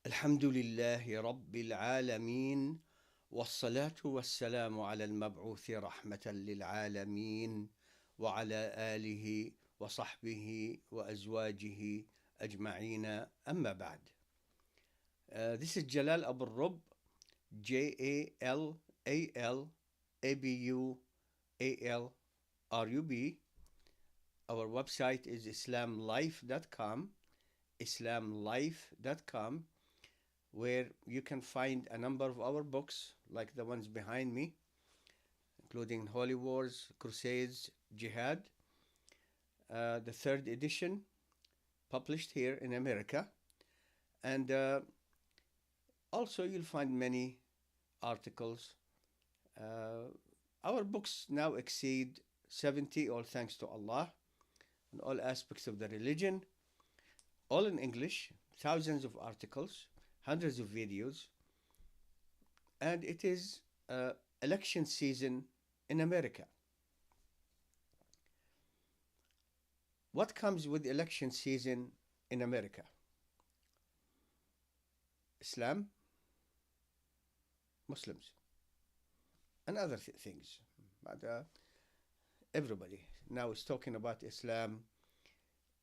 الحمد لله رب العالمين والصلاة والسلام على المبعوث رحمة للعالمين وعلى آله وصحبه وأزواجه أجمعين أما بعد. This is Jalal Abualrub, JALALABUALRUB. Our website is islamlife.com, where you can find a number of our books, like the ones behind me, including Holy Wars, Crusades, Jihad, the third edition, published here in America. And also you'll find many articles. Our books now exceed 70, all thanks to Allah, on all aspects of the religion, all in English, thousands of articles, hundreds of videos, and it is election season in America. What comes with election season in America? Islam, Muslims, and other things. But everybody now is talking about Islam,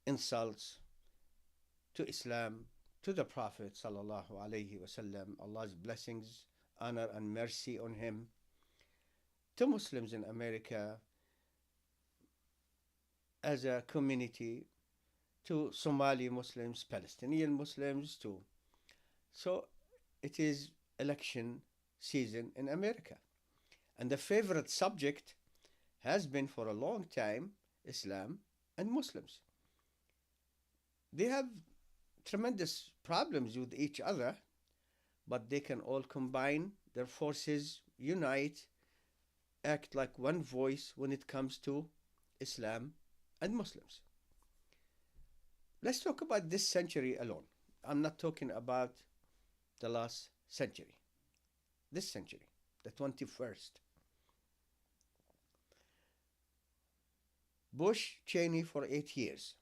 insults to Islam, to the Prophet sallallahu alaihi wasallam, Allah's blessings, honor and mercy on him, to Muslims in America as a community, to Somali Muslims, Palestinian Muslims, too. So it is election season in America. And the favorite subject has been for a long time Islam and Muslims. They have tremendous problems with each other, but they can all combine their forces, unite, act like one voice when it comes to Islam and Muslims. Let's talk about this century alone. I'm not talking about the last century. This century, the 21st. Bush, Cheney for 8 years.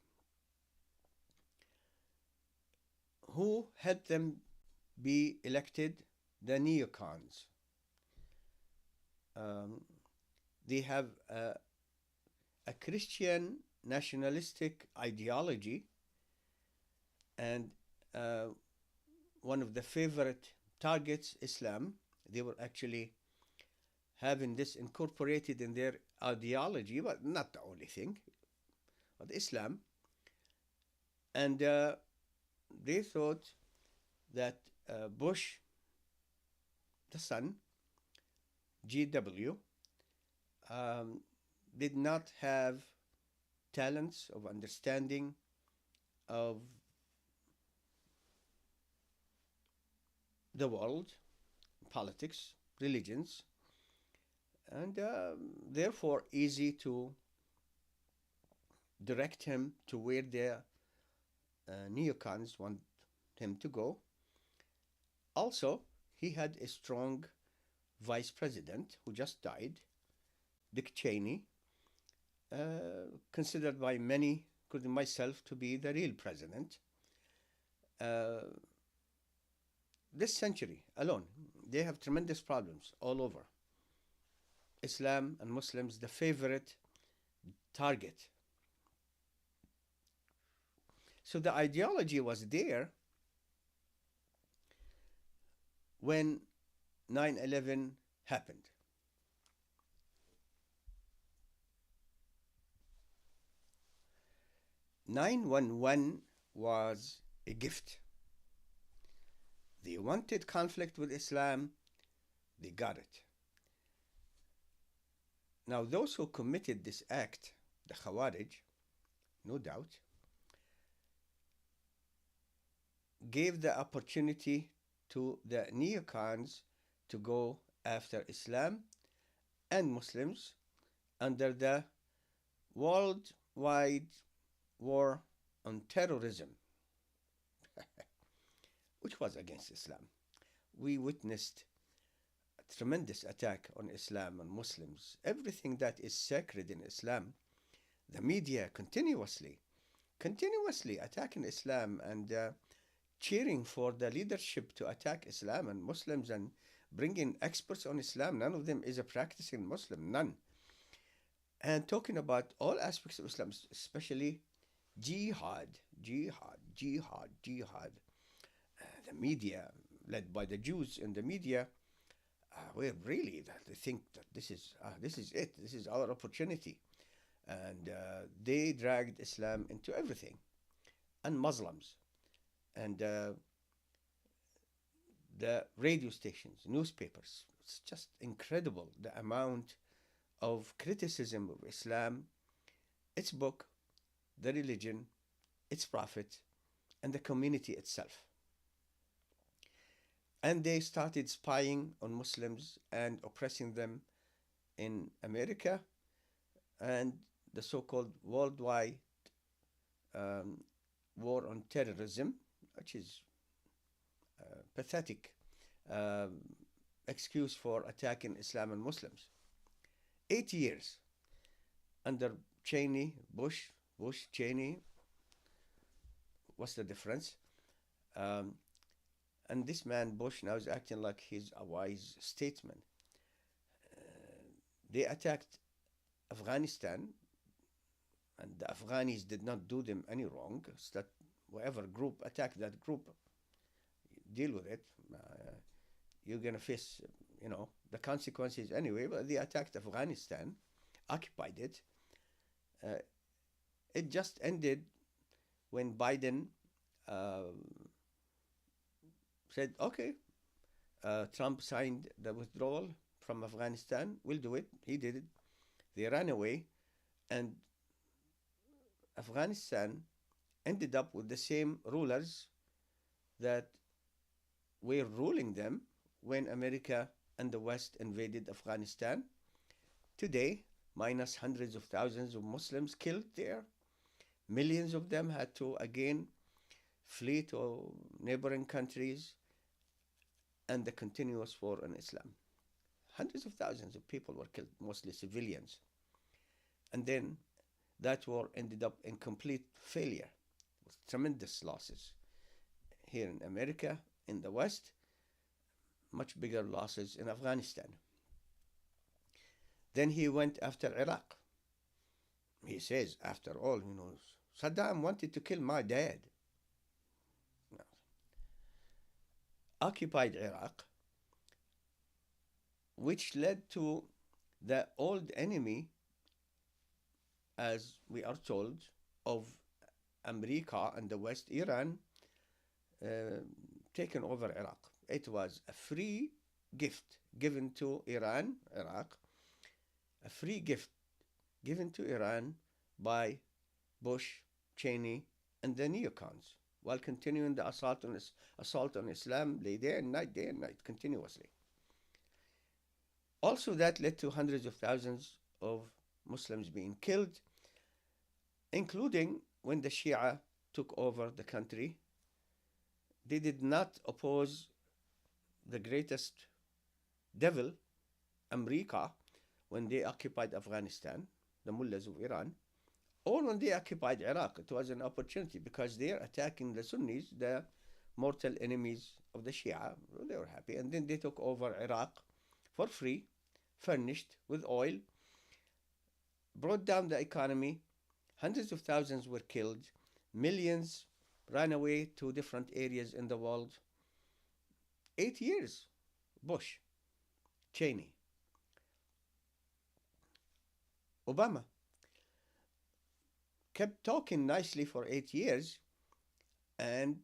Who helped them be elected? The neocons. They have a Christian nationalistic ideology, and one of the favorite targets, Islam. They were actually having this incorporated in their ideology, but not the only thing, but Islam. And they thought that Bush, the son, GW, did not have talents of understanding of the world, politics, religions, and therefore easy to direct him to where the neocons want him to go. Also, he had a strong vice president who just died, Dick Cheney, considered by many, including myself, to be the real president. This century alone, they have tremendous problems all over. Islam and Muslims, the favorite target. So the ideology was there when 9/11 happened. "9/11 was a gift. They wanted conflict with Islam, they got it. Now, those who committed this act, the Khawarij, no doubt, gave the opportunity to the neocons to go after Islam and Muslims under the worldwide war on terrorism, which was against Islam. We witnessed a tremendous attack on Islam and Muslims. Everything that is sacred in Islam, the media continuously attacking Islam and cheering for the leadership to attack Islam and Muslims and bring in experts on Islam. None of them is a practicing Muslim, none. And talking about all aspects of Islam, especially jihad, jihad. The media, led by the Jews in the media, were really they think that this is it. This is our opportunity, and they dragged Islam into everything, and Muslims, and the radio stations, newspapers. It's just incredible the amount of criticism of Islam, its book, the religion, its prophet, and the community itself. And they started spying on Muslims and oppressing them in America, and the so-called worldwide um, war on terrorism, which is a pathetic um, excuse for attacking Islam and Muslims. 8 years under Cheney, Bush, Cheney. What's the difference? Um, and this man, Bush, now is acting like he's a wise statesman. They attacked Afghanistan, and the Afghanis did not do them any wrong. It's that whatever group attacked that group, deal with it. You're going to face, the consequences anyway. But they attacked Afghanistan, occupied it. It just ended when Biden said, okay, Trump signed the withdrawal from Afghanistan. We'll do it. He did it. They ran away, and Afghanistan ended up with the same rulers that were ruling them when America and the West invaded Afghanistan. Today, minus hundreds of thousands of Muslims killed there. Millions of them had to again flee to neighboring countries, and the continuous war on Islam. Hundreds of thousands of people were killed, mostly civilians. And then that war ended up in complete failure with tremendous losses. Here in America, in the West, much bigger losses in Afghanistan. Then he went after Iraq. He says, after all, Saddam wanted to kill my dad. No. Occupied Iraq, which led to the old enemy, as we are told, of America and the West, Iran, taken over Iraq. It was a free gift given to Iran, Iraq, a free gift given to Iran by Bush, Cheney, and the neocons, while continuing the assault on Islam day and night, continuously. Also, that led to hundreds of thousands of Muslims being killed, including when the Shia took over the country. They did not oppose the greatest devil, America, when they occupied Afghanistan, the mullahs of Iran, or when they occupied Iraq. It was an opportunity because they're attacking the Sunnis, the mortal enemies of the Shia. They were happy. And then they took over Iraq for free, furnished with oil, brought down the economy. Hundreds of thousands were killed. Millions ran away to different areas in the world. 8 years, Bush, Cheney, Obama kept talking nicely for 8 years and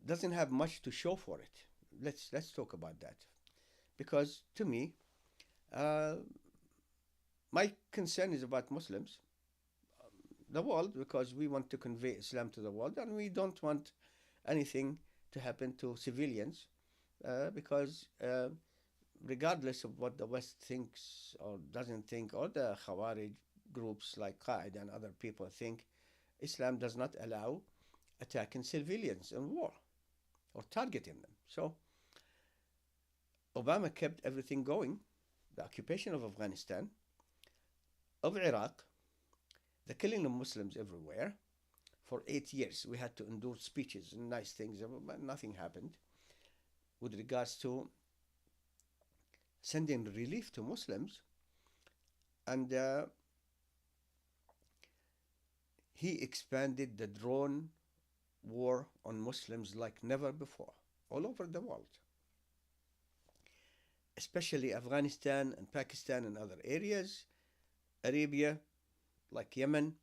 doesn't have much to show for it. Let's talk about that, because to me, my concern is about Muslims, the world, because we want to convey Islam to the world, and we don't want anything to happen to civilians, because regardless of what the West thinks or doesn't think, or the Khawarij groups like Qaeda and other people think, Islam does not allow attacking civilians in war or targeting them. So Obama kept everything going, the occupation of Afghanistan, of Iraq, the killing of Muslims everywhere, For 8 years, we had to endure speeches and nice things, but nothing happened with regards to sending relief to Muslims. And he expanded the drone war on Muslims like never before, all over the world, especially Afghanistan and Pakistan and other areas, Arabia, like Yemen,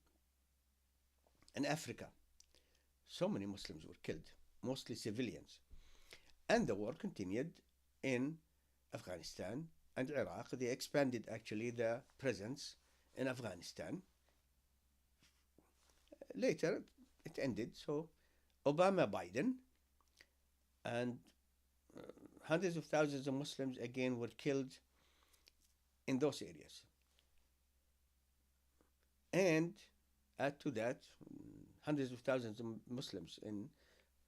and Africa. So many Muslims were killed, mostly civilians. And the war continued in Afghanistan and Iraq. They expanded actually the presence in Afghanistan. Later, it ended. So, Obama, Biden, and uh, hundreds of thousands of Muslims again were killed in those areas. And add to that, hundreds of thousands of Muslims in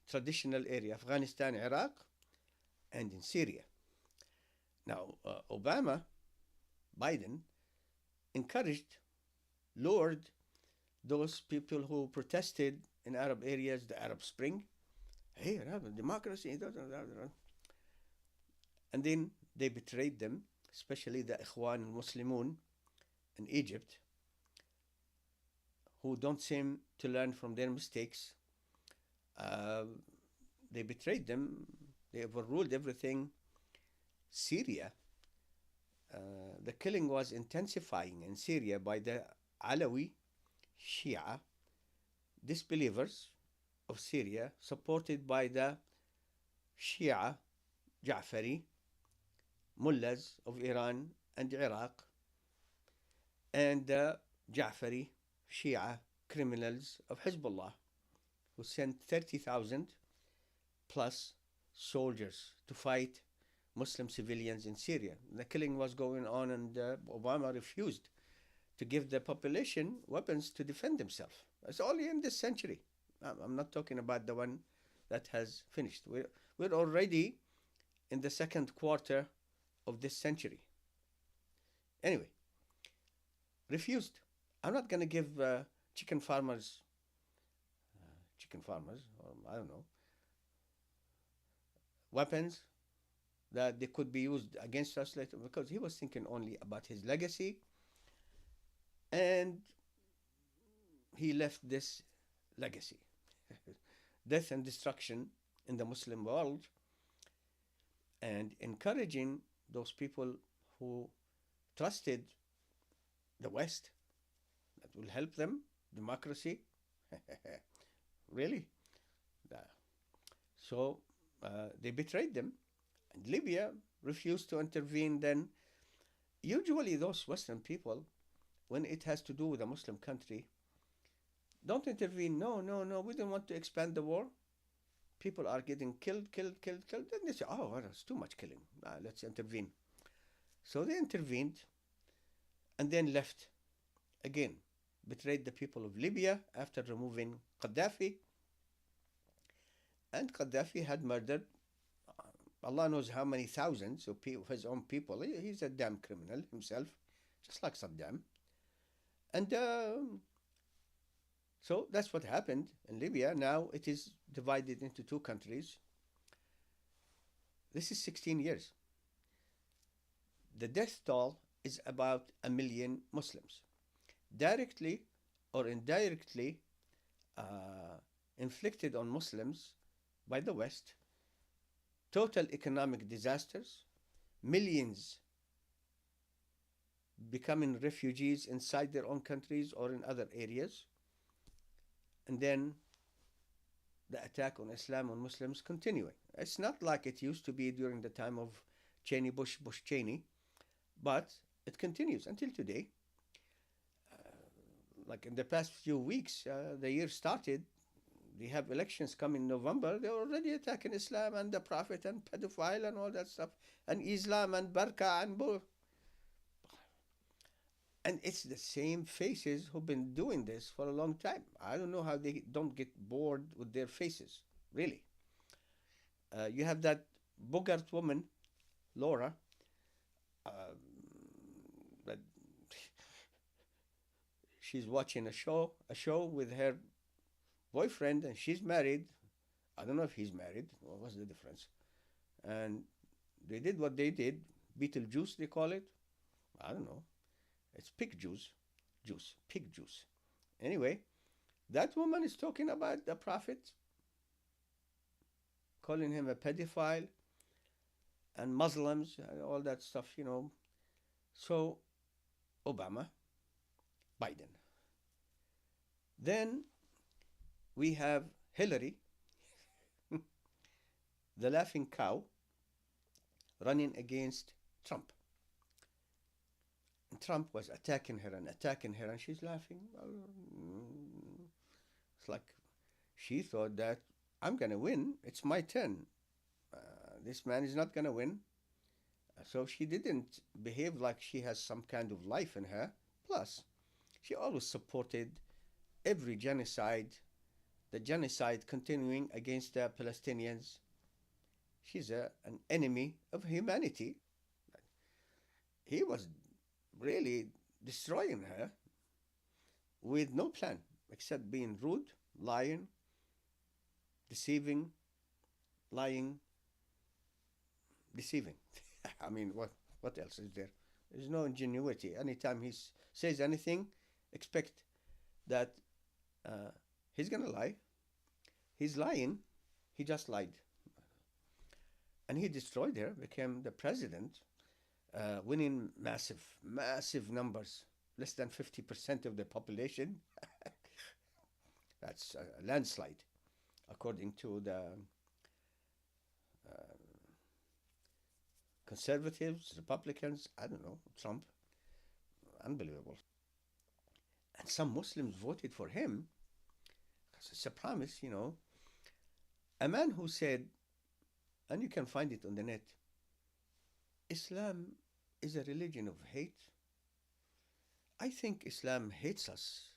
traditional area, Afghanistan, Iraq, and in Syria. Now, Obama, Biden, encouraged, lured those people who protested in Arab areas, the Arab Spring. Hey, Arab democracy. And then they betrayed them, especially the Ikhwan al-Muslimun in Egypt, who don't seem to learn from their mistakes. They betrayed them. They overruled everything. Syria, the killing was intensifying in Syria by the Alawi Shia disbelievers of Syria, supported by the Shia Ja'fari mullahs of Iran and Iraq, and the Ja'fari Shia criminals of Hezbollah, who sent 30,000 plus soldiers to fight Muslim civilians in Syria. The killing was going on, and Obama refused to give the population weapons to defend themselves. It's only in this century. I'm not talking about the one that has finished. We're already in the second quarter of this century. Anyway, refused. I'm not going to give chicken farmers, or I don't know, weapons that they could be used against us later, because he was thinking only about his legacy, and he left this legacy. Death and destruction in the Muslim world, and encouraging those people who trusted the West that will help them, democracy. Really? So they betrayed them, and Libya refused to intervene then. Usually those Western people, when it has to do with a Muslim country, don't intervene. No, we don't want to expand the war. People are getting killed. Then they say, oh, well, it's too much killing. Let's intervene. So they intervened and then left again, betrayed the people of Libya after removing Gaddafi. And Gaddafi had murdered Allah knows how many thousands of his own people. He's a damn criminal himself, just like Saddam. And so that's what happened in Libya. Now it is divided into two countries. This is 16 years. The death toll is about 1 million Muslims, directly or indirectly inflicted on Muslims by the West. Total economic disasters, millions becoming refugees inside their own countries or in other areas, and then the attack on Islam and Muslims continuing. It's not like it used to be during the time of Cheney, Bush Cheney, but it continues until today. Like in the past few weeks, the year started. They have elections coming in November. They're already attacking Islam and the Prophet and pedophile and all that stuff, and Islam and Barka and bull. And it's the same faces who've been doing this for a long time. I don't know how they don't get bored with their faces, really. You have that Bogart woman, Laura, that she's watching a show with her boyfriend, and she's married. I don't know if he's married. What was the difference? And they did what they did. Beetlejuice, they call it. I don't know. It's pig juice. Juice. Pig juice. Anyway, that woman is talking about the prophet, calling him a pedophile and Muslims and all that stuff. So, Obama, Biden. Then we have Hillary, the laughing cow, running against Trump. And Trump was attacking her, and she's laughing. It's like she thought that I'm going to win. It's my turn. This man is not going to win. So she didn't behave like she has some kind of life in her. Plus, she always supported every genocide, the genocide continuing against the Palestinians. She's an enemy of humanity. He was really destroying her with no plan except being rude, lying, deceiving, lying, deceiving. I mean, what else is there? There's no ingenuity. Anytime he says anything, expect that uh, he's gonna lie. He's lying. He just lied, and he destroyed her. Became the president, winning massive numbers, less than 50% of the population. That's a landslide, according to the conservatives, Republicans, I don't know, Trump. Unbelievable. And some Muslims voted for him because it's a promise. A man who said, and you can find it on the net, Islam is a religion of hate. I think Islam hates us.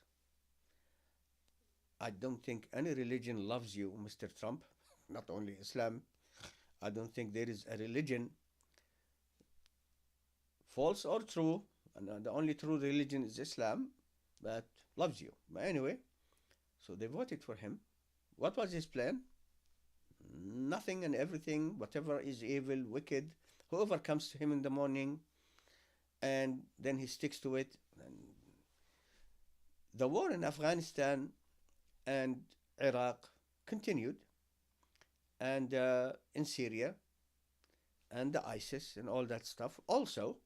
I don't think any religion loves you, Mr. Trump, not only Islam. I don't think there is a religion, false or true, and the only true religion is Islam, that loves you. But anyway, so they voted for him. What was his plan? Nothing and everything, whatever is evil, wicked, whoever comes to him in the morning, and then he sticks to it. And the war in Afghanistan and Iraq continued, and in Syria, and the ISIS and all that stuff. Also,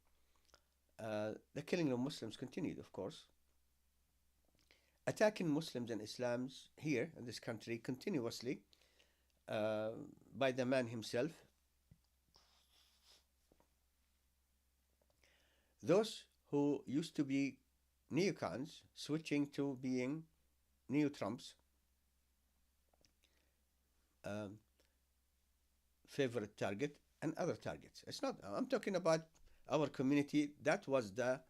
the killing of Muslims continued, of course. Attacking Muslims and Islams here in this country continuously by the man himself. Those who used to be neocons switching to being neo-Trumps, favorite target, and other targets. It's not, I'm talking about our community. That was the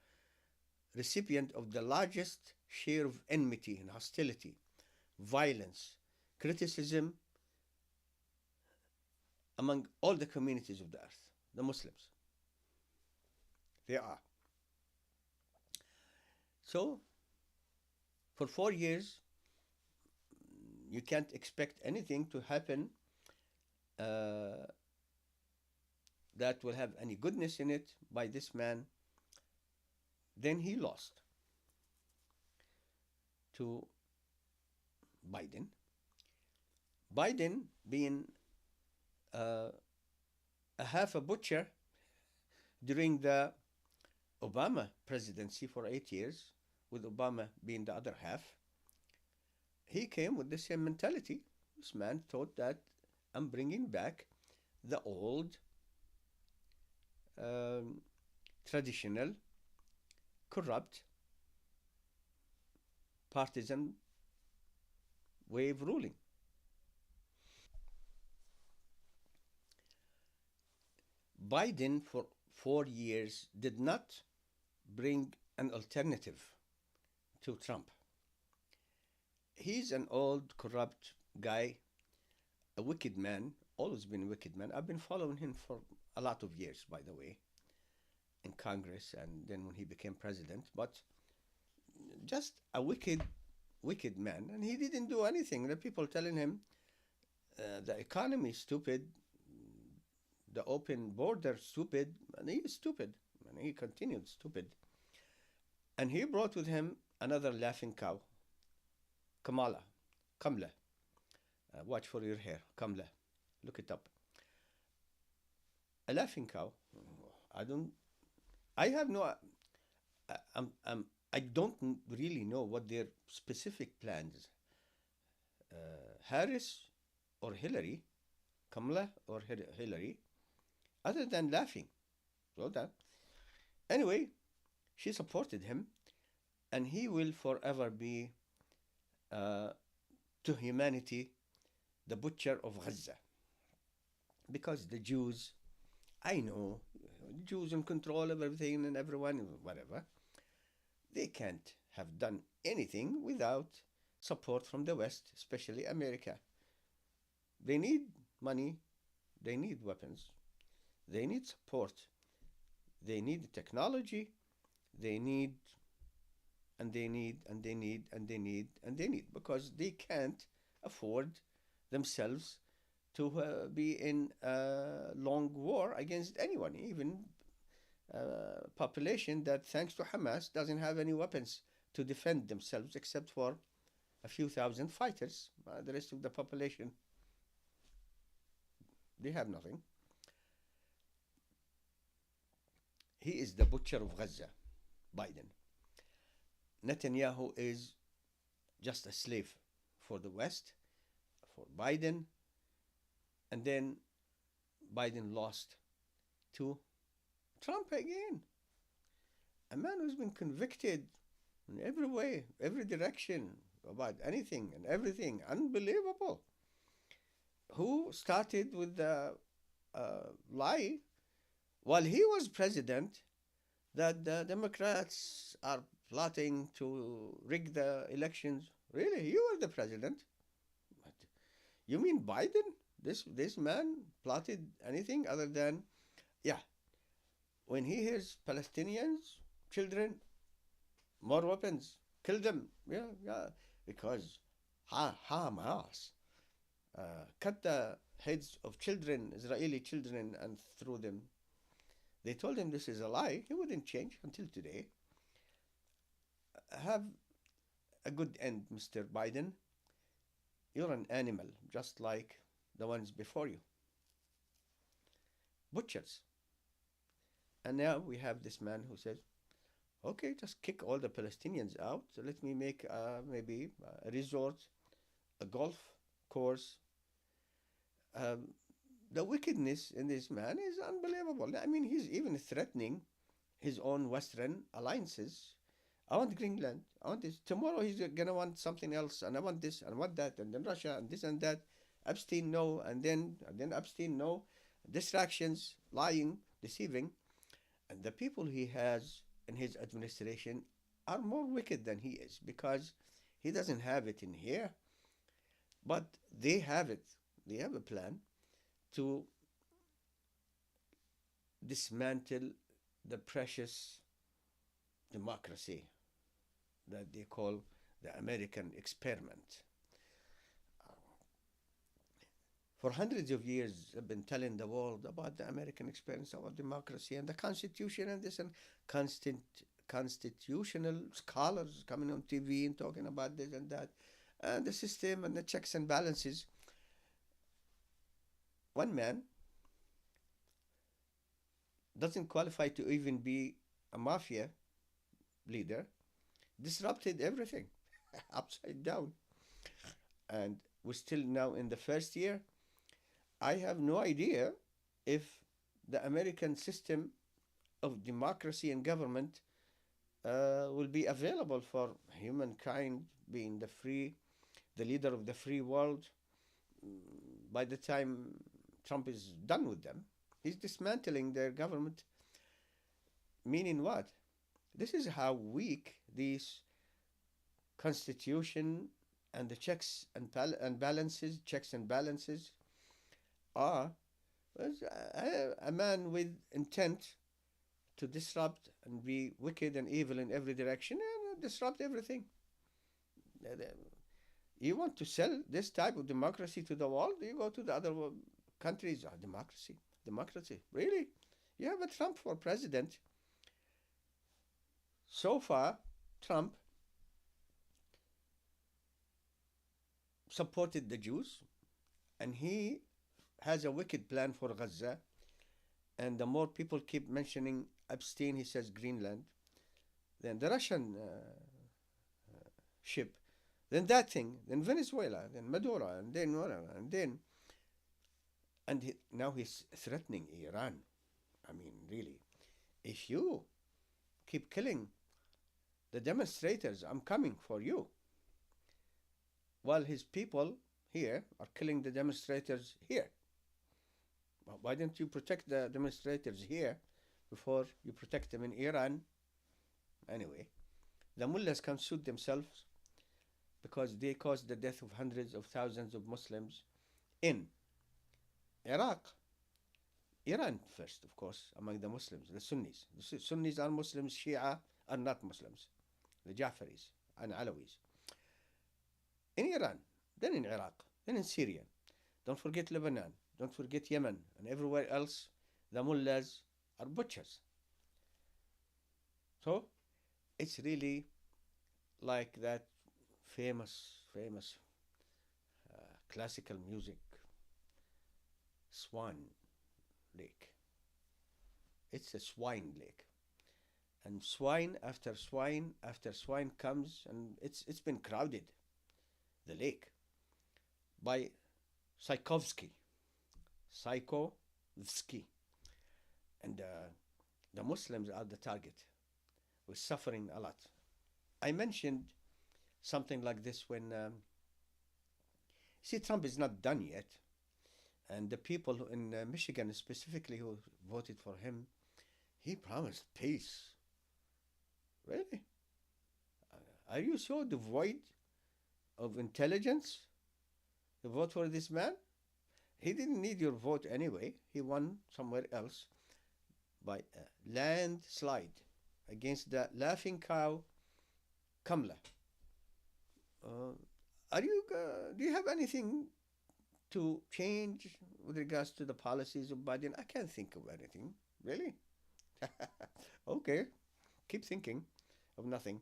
recipient of the largest share of enmity and hostility, violence, criticism among all the communities of the earth, the Muslims. They are. So, for 4 years, you can't expect anything to happen that will have any goodness in it by this man. Then he lost to Biden. Biden being a half a butcher during the Obama presidency for 8 years, with Obama being the other half, he came with the same mentality. This man thought that I'm bringing back the old, traditional, corrupt, partisan way of ruling. Biden, for 4 years, did not bring an alternative to Trump. He's an old, corrupt guy, a wicked man, always been a wicked man. I've been following him for a lot of years, by the way, in Congress and then when he became president. But just a wicked wicked man, and he didn't do anything. The people telling him the economy is stupid, the open border stupid, and he is stupid, and he continued stupid. And he brought with him another laughing cow, Kamala, Kamla. Watch for your hair, Kamla. Look it up. A laughing cow. I don't. I have no. I don't really know what their specific plans. Harris or Hillary, Kamala or Hillary, other than laughing. So that. Anyway, she supported him, and he will forever be, uh, to humanity, the butcher of Gaza. Because the Jews, I know, Jews in control of everything and everyone, whatever, they can't have done anything without support from the West, especially America. They need money, they need weapons, they need support, they need technology, they need, and they need, and they need, and they need, and they need, because they can't afford themselves to be in a long war against anyone, even population that, thanks to Hamas, doesn't have any weapons to defend themselves except for a few thousand fighters. The rest of the population, they have nothing. He is the butcher of Gaza, Biden. Netanyahu is just a slave for the West, for Biden, and then Biden lost to Trump again. A man who's been convicted in every way, every direction, about anything and everything. Unbelievable. Who started with the lie while he was president that the Democrats are plotting to rig the elections. Really? You were the president? But you mean Biden? This man plotted anything other than, yeah, when he hears Palestinians, children, more weapons, kill them. Yeah, because Hamas cut the heads of children, Israeli children, and threw them. They told him this is a lie. He wouldn't change until today. Have a good end, Mr. Biden. You're an animal, just like the ones before you. Butchers. And now we have this man who says, okay, just kick all the Palestinians out. So let me make maybe a resort, a golf course. The wickedness in this man is unbelievable. I mean, he's even threatening his own Western alliances. I want Greenland. I want this. Tomorrow he's going to want something else. And I want this and I want that. And then Russia and this and that. Epstein, no. And then Epstein, no. Distractions, lying, deceiving. And the people he has in his administration are more wicked than he is, because he doesn't have it in here. But they have it. They have a plan to dismantle the precious democracy that they call the American experiment. For hundreds of years, I've been telling the world about the American experience, about democracy and the Constitution and this, and constitutional scholars coming on TV and talking about this and that, and the system and the checks and balances. One man doesn't qualify to even be a mafia leader, disrupted everything upside down. And we're still now in the first year. I have no idea if the American system of democracy and government will be available for humankind, being the leader of the free world, by the time Trump is done with them. He's dismantling their government. Meaning what? This is how weak these constitution and the checks and balances are. A man with intent to disrupt and be wicked and evil in every direction and disrupt everything. You want to sell this type of democracy to the world? You go to the other countries. Democracy, democracy. Really? You have a Trump for president. So far, Trump supported the Jews, and he has a wicked plan for Gaza. And the more people keep mentioning Epstein, he says Greenland, then the Russian ship, then that thing, then Venezuela, then Maduro, and then whatever, and then, now he's threatening Iran. I mean, really, if you keep killing the demonstrators, I'm coming for you. While his people here are killing the demonstrators here. Well, why don't you protect the demonstrators here before you protect them in Iran? Anyway, the mullahs can suit themselves because they caused the death of hundreds of thousands of Muslims in Iraq. Iran first, of course, among the Muslims, the Sunnis. The Sunnis are Muslims, Shia are not Muslims, the Jafaris and Alawis. In Iran, then in Iraq, then in Syria. Don't forget Lebanon, don't forget Yemen, and everywhere else, the mullahs are butchers. So, it's really like that famous classical music, Swan Lake. It's a swine lake. And swine after swine after swine comes, and it's been crowded, the lake, by Tchaikovsky. And the Muslims are the target. We're suffering a lot. I mentioned something like this when, see, Trump is not done yet. And the people in Michigan specifically who voted for him, he promised peace. Really? Are you so devoid of intelligence to vote for this man? He didn't need your vote anyway. He won somewhere else by a landslide against the laughing cow, Kamala. Do you have anything to change with regards to the policies of Biden? I can't think of anything, really. Okay, keep thinking of nothing.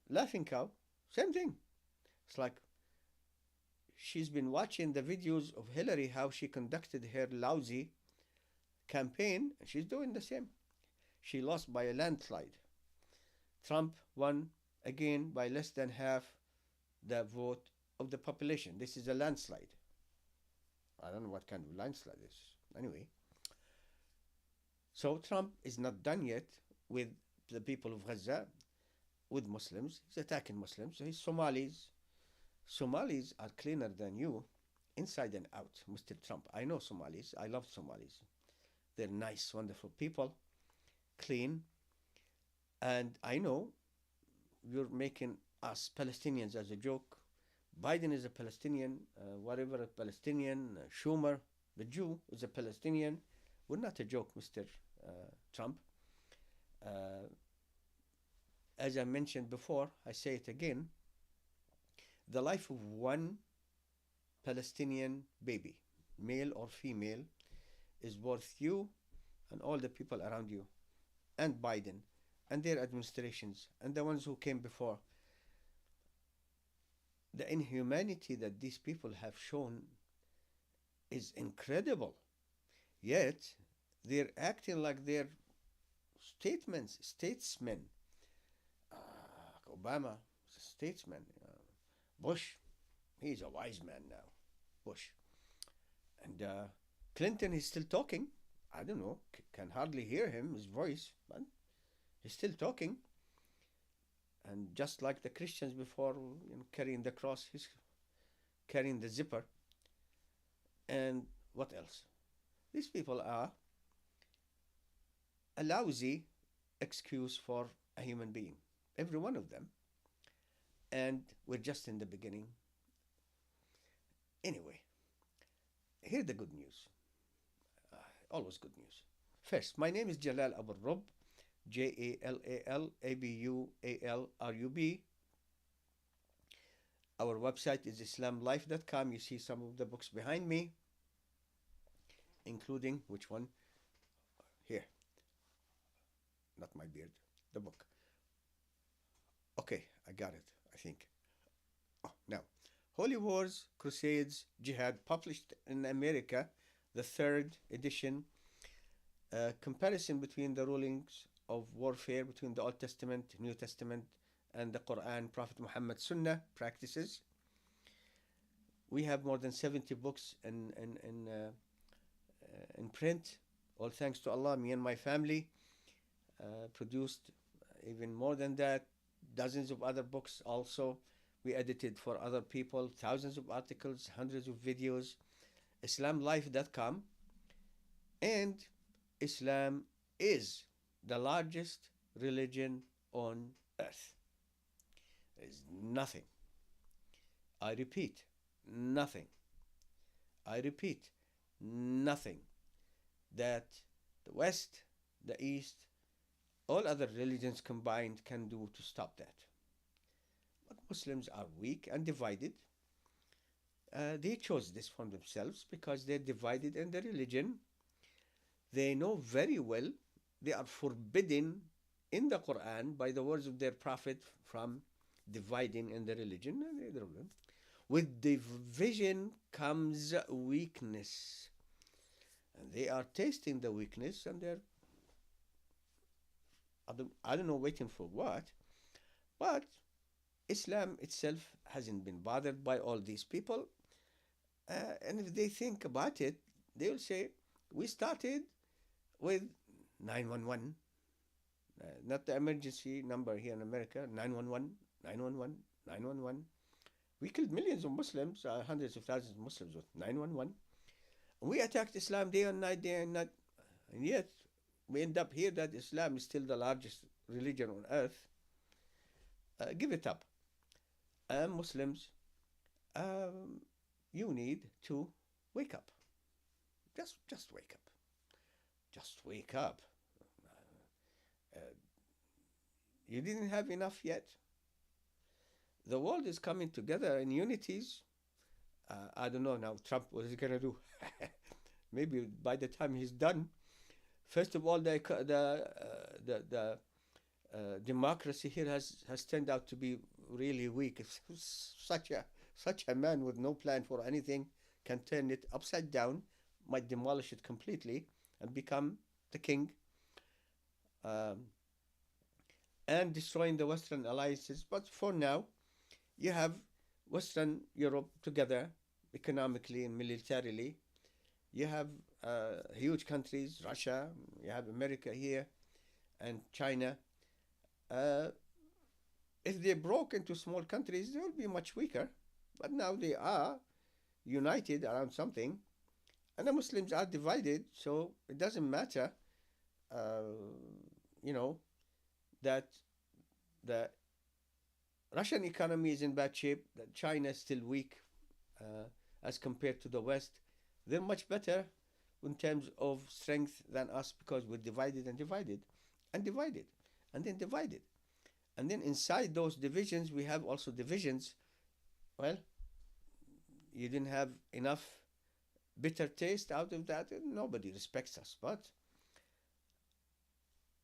Laughing cow, same thing. It's like she's been watching the videos of Hillary, how she conducted her lousy campaign, and she's doing the same. She lost by a landslide. Trump won again by less than half the vote of the population. This is a landslide. I don't know what kind of landslide this is. Anyway, so Trump is not done yet with the people of Gaza, with Muslims. He's attacking Muslims. So he's Somalis. Somalis are cleaner than you, inside and out, Mr. Trump. I know Somalis. I love Somalis. They're nice, wonderful people, clean. And I know you're making us Palestinians as a joke. Biden is a Palestinian, whatever, a Palestinian, Schumer, the Jew, is a Palestinian. We're not a joke, Mr. Trump. As I mentioned before, I say it again, the life of one Palestinian baby, male or female, is worth you and all the people around you, and Biden, and their administrations, and the ones who came before. The inhumanity that these people have shown is incredible. Yet, they're acting like they're statesmen. Obama is a statesman. Bush, he's a wise man now. Bush. And Clinton is still talking. I don't know, can hardly hear him, his voice, but he's still talking. And just like the Christians before, carrying the cross, he's carrying the zipper. And what else? These people are a lousy excuse for a human being, every one of them. And we're just in the beginning. Anyway, here's the good news. Always good news. First, my name is Jalal Abualrub, Jalal Abualrub. Our website is islamlife.com. You see some of the books behind me, including which one? Here, not my beard, the book. Okay, I got it, I think. Oh, now, Holy Wars, Crusades, Jihad, published in America, the third edition, comparison between the rulings of warfare between the Old Testament, New Testament, and the Quran, Prophet Muhammad Sunnah practices. We have more than 70 books in print. All thanks to Allah, me and my family produced even more than that, dozens of other books also. We edited for other people, thousands of articles, hundreds of videos. IslamLife.com. And Islam is the largest religion on earth. There is nothing, I repeat, nothing, I repeat, nothing that the West, the East, all other religions combined can do to stop that. But Muslims are weak and divided. They chose this for themselves because they're divided in their religion. They know very well they are forbidden in the Quran by the words of their prophet from dividing in the religion. With division comes weakness. And they are tasting the weakness, and they're, I don't know, waiting for what. But Islam itself hasn't been bothered by all these people. And if they think about it, they will say, we started with 911, not the emergency number here in America, 911, 911, 911. We killed millions of Muslims, hundreds of thousands of Muslims with 911. We attacked Islam day and night, day and night. And yet, we end up here that Islam is still the largest religion on earth. Give it up. Muslims, you need to wake up. Just wake up. Just wake up. You didn't have enough yet. The world is coming together in unities. I don't know now, Trump, what is he going to do? Maybe by the time he's done, first of all, the democracy here has turned out to be really weak. Such a man with no plan for anything can turn it upside down, might demolish it completely, and become the king, and destroying the Western alliances. But for now, you have Western Europe together economically and militarily. You have huge countries, Russia, you have America here, and China. If they broke into small countries, they would be much weaker. But now they are united around something, and the Muslims are divided, so it doesn't matter, that the Russian economy is in bad shape, that China is still weak as compared to the West. They're much better in terms of strength than us because we're divided and divided and divided and then divided. And then inside those divisions, we have also divisions. Well, you didn't have enough bitter taste out of that, and nobody respects us. But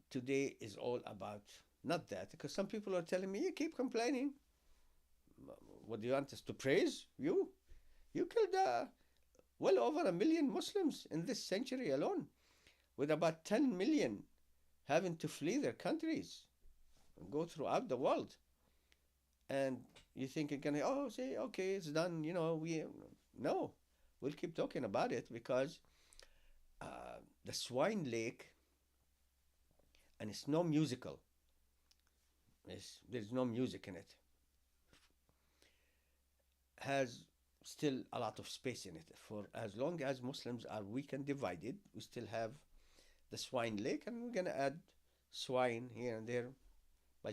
today is all about not that, because some people are telling me, you keep complaining. What do you want us to praise? You killed well over 1 million Muslims in this century alone, with about 10 million having to flee their countries and go throughout the world. And you think you're going to, say, okay, it's done, no, we'll keep talking about it because the Swine Lake, and it's no musical, there's no music in it, has still a lot of space in it. For as long as Muslims are weak and divided, we still have the Swine Lake, and we're going to add swine here and there by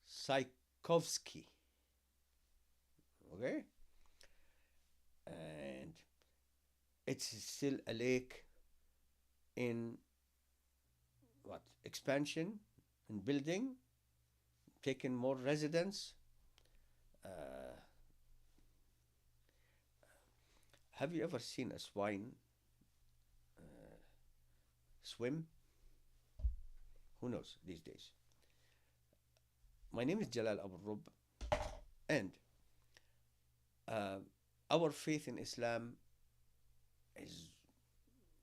Tchaikovsky. Okay? And it's still a lake in expansion and building, taking more residents. Uh, have you ever seen a swine swim? Who knows these days? My name is Jalal Abualrub, and uh, our faith in Islam is,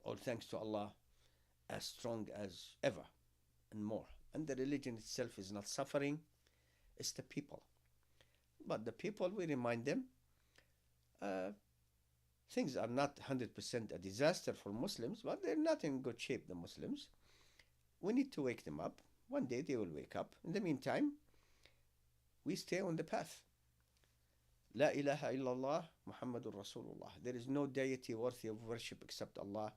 all thanks to Allah, as strong as ever and more. And the religion itself is not suffering, it's the people. But the people, we remind them, uh, things are not 100% a disaster for Muslims, but they're not in good shape, the Muslims. We need to wake them up. One day they will wake up. In the meantime, we stay on the path. La ilaha illallah Muhammadur Rasulullah. There is no deity worthy of worship except Allah,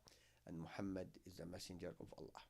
and Muhammad is the messenger of Allah.